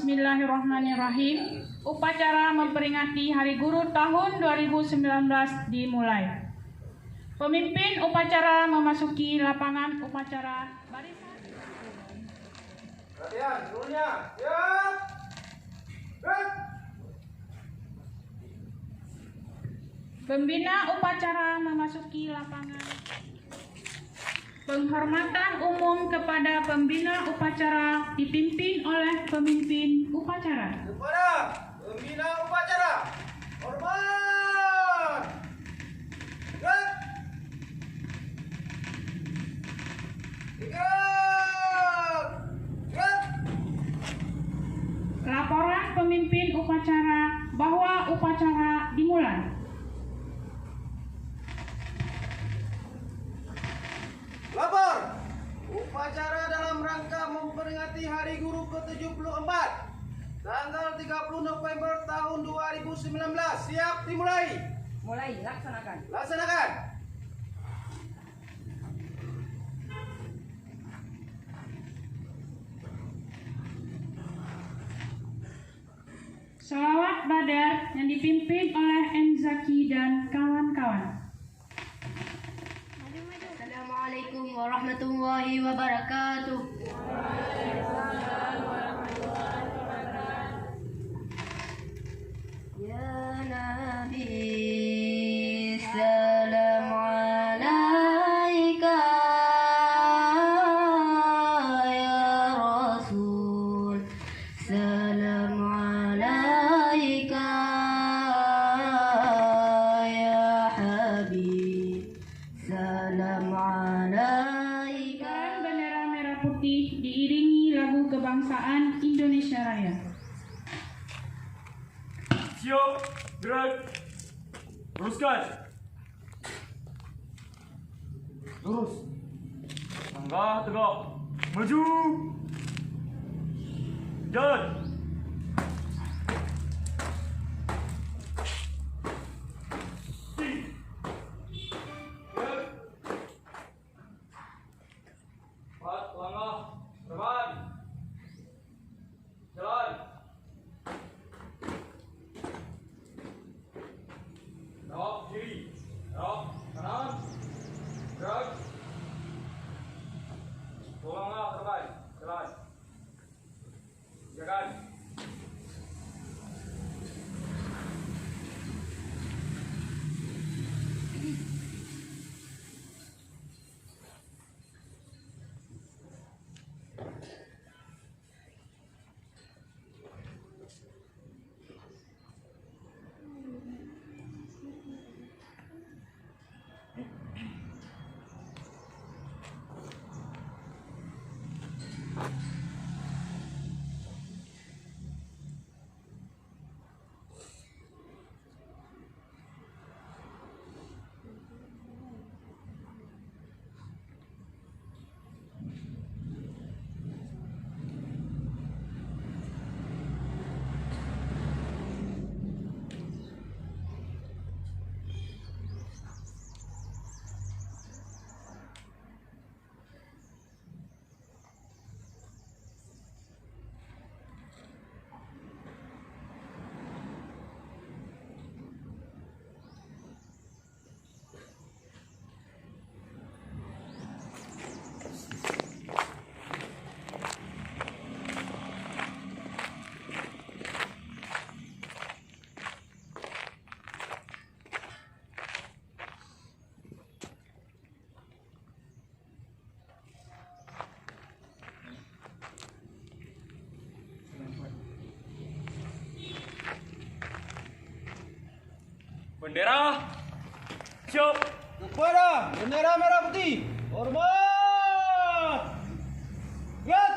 Bismillahirrahmanirrahim. Upacara memperingati Hari Guru tahun 2019 dimulai. Pemimpin upacara memasuki lapangan upacara. Barisan. Latihan, seluruhnya. Siap. Gerak. Pembina upacara memasuki lapangan. Penghormatan umum kepada pembina upacara dipimpin oleh pemimpin upacara. Kepada pembina upacara, hormat. Gerak. Gerak. Gerak. Laporan pemimpin upacara bahwa upacara dimulai. Lapor. Upacara dalam rangka memperingati Hari Guru ke-74 tanggal 30 November tahun 2019 siap dimulai. Mulai, laksanakan. Laksanakan. Selawat Badar yang dipimpin oleh Enzaki dan kawan-kawan. Assalamualaikum warahmatullahi wabarakatuh. Ya Nabi, salam alaika. Ya Rasul, salam alaika. Ya Habib, salam alaika. Bendera merah putih diiringi lagu kebangsaan Indonesia Raya. Siap, gerak, teruskan, lurus, langkah tegak, maju, jalan. Empat langkah, depan, jalan. Belok kiri, belok kanan, gerak. 2 langkah depan, jalan. Jalan. Bendera, siap. Kepada bendera merah putih, hormat. Gerak.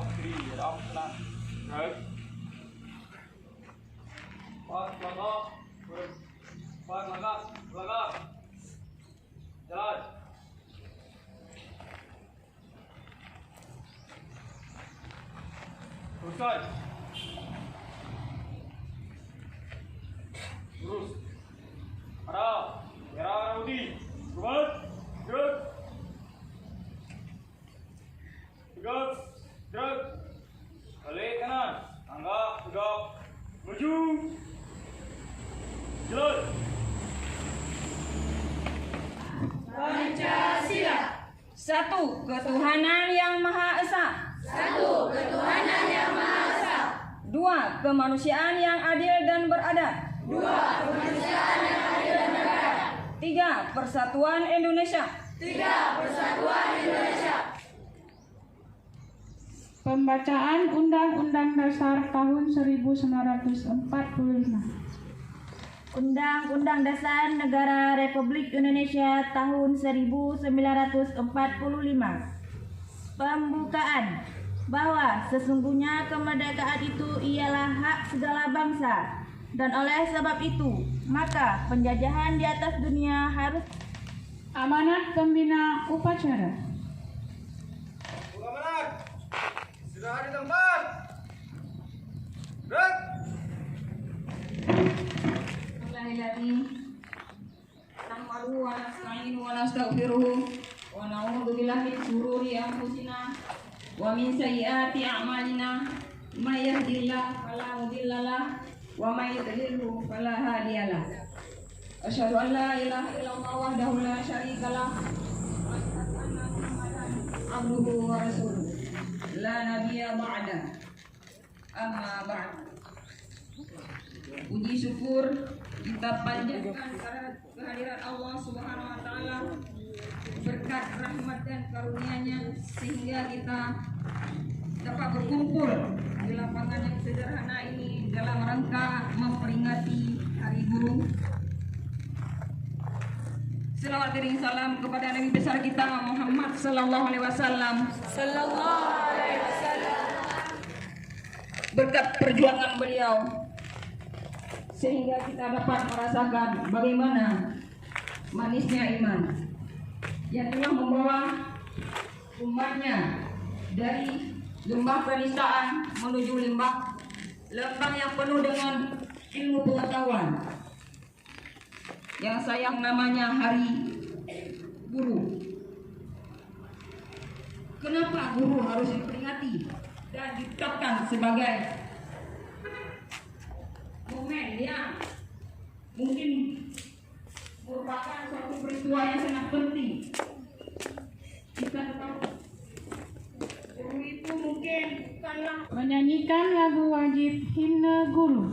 Drop kiri, drop kanan. Gerak. Pas langkah. Pas langkah, langkah. Jalan. Teruskan. Terus. Arah. Arah Rudi. Kuat. Gerak. Tegak. Gerak. Balik kanan. Angkat. Tegak. Maju. Jalan. Pancasila. 1. Ketuhanan yang Maha Esa. 2. Kemanusiaan yang adil dan beradab. 3. Persatuan Indonesia. Pembacaan Undang-Undang Dasar tahun 1945. Undang-Undang Dasar Negara Republik Indonesia tahun 1945. Pembukaan bahwa sesungguhnya kemerdekaan itu ialah hak segala bangsa, dan oleh sebab itu maka penjajahan di atas dunia harus. Amanat Pembina Upacara. Pengamanan. Sudah di tempat. Gerak. Bismillahirrahmanirrahim. Nahmaduhu wa nasta'inuhu wa nastaghfiruh wa na'udzu billahi min shururi anfusina wa min sayyiati a'malina. May yahdihillahu fala mudilla lahu wa may yudlilhu fala hadiya lahu. Asyhadu an la ilaha illallah wahdahu la syarika lahu wa asyhadu anna Muhammadan abduhu wa rasuluh. La nabiyya ba'da. Amma ba'd. Puji syukur kita panjatkan kehadiran Allah Subhanahu wa taala, berkat rahmat dan karunia-Nya sehingga kita dapat berkumpul di lapangan yang sederhana ini dalam rangka memperingati Hari Guru. Selawat iring salam kepada Nabi besar kita Muhammad sallallahu alaihi wasallam. Berkat perjuangan beliau sehingga kita dapat merasakan bagaimana manisnya iman yang telah membawa umatnya dari lembah penistaan menuju lembah yang penuh dengan ilmu pengetahuan yang sayang namanya Hari Guru. Kenapa guru harus diperingati dan ditetapkan sebagai momen yang mungkin merupakan suatu peristiwa yang sangat penting? Kita tahu guru itu mungkin bukanlah Menyanyikan lagu wajib himne guru.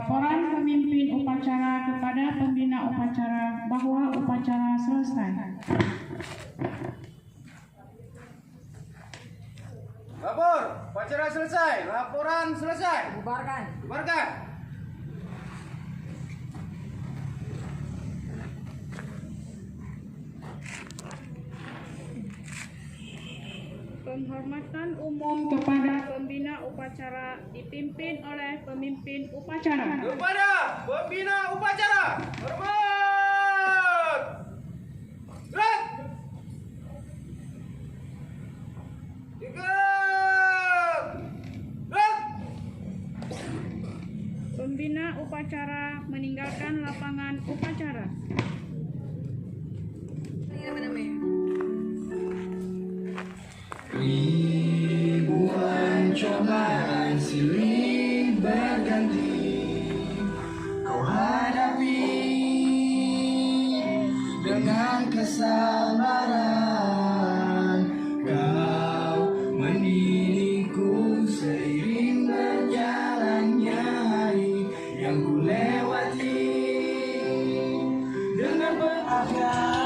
Laporan pemimpin upacara kepada pembina upacara bahwa upacara selesai. Lapor. Upacara selesai. Laporan selesai. bubarkan. Bubarkan. Penghormatan umum kepada pembina upacara dipimpin oleh pemimpin upacara. Kepada pembina upacara. Hormat. Gerak. Tegak. Gerak. Pembina upacara meninggalkan lapangan upacara. Ribuan cobaan silih berganti kau hadapi dengan kesabaran. Kau berakhir.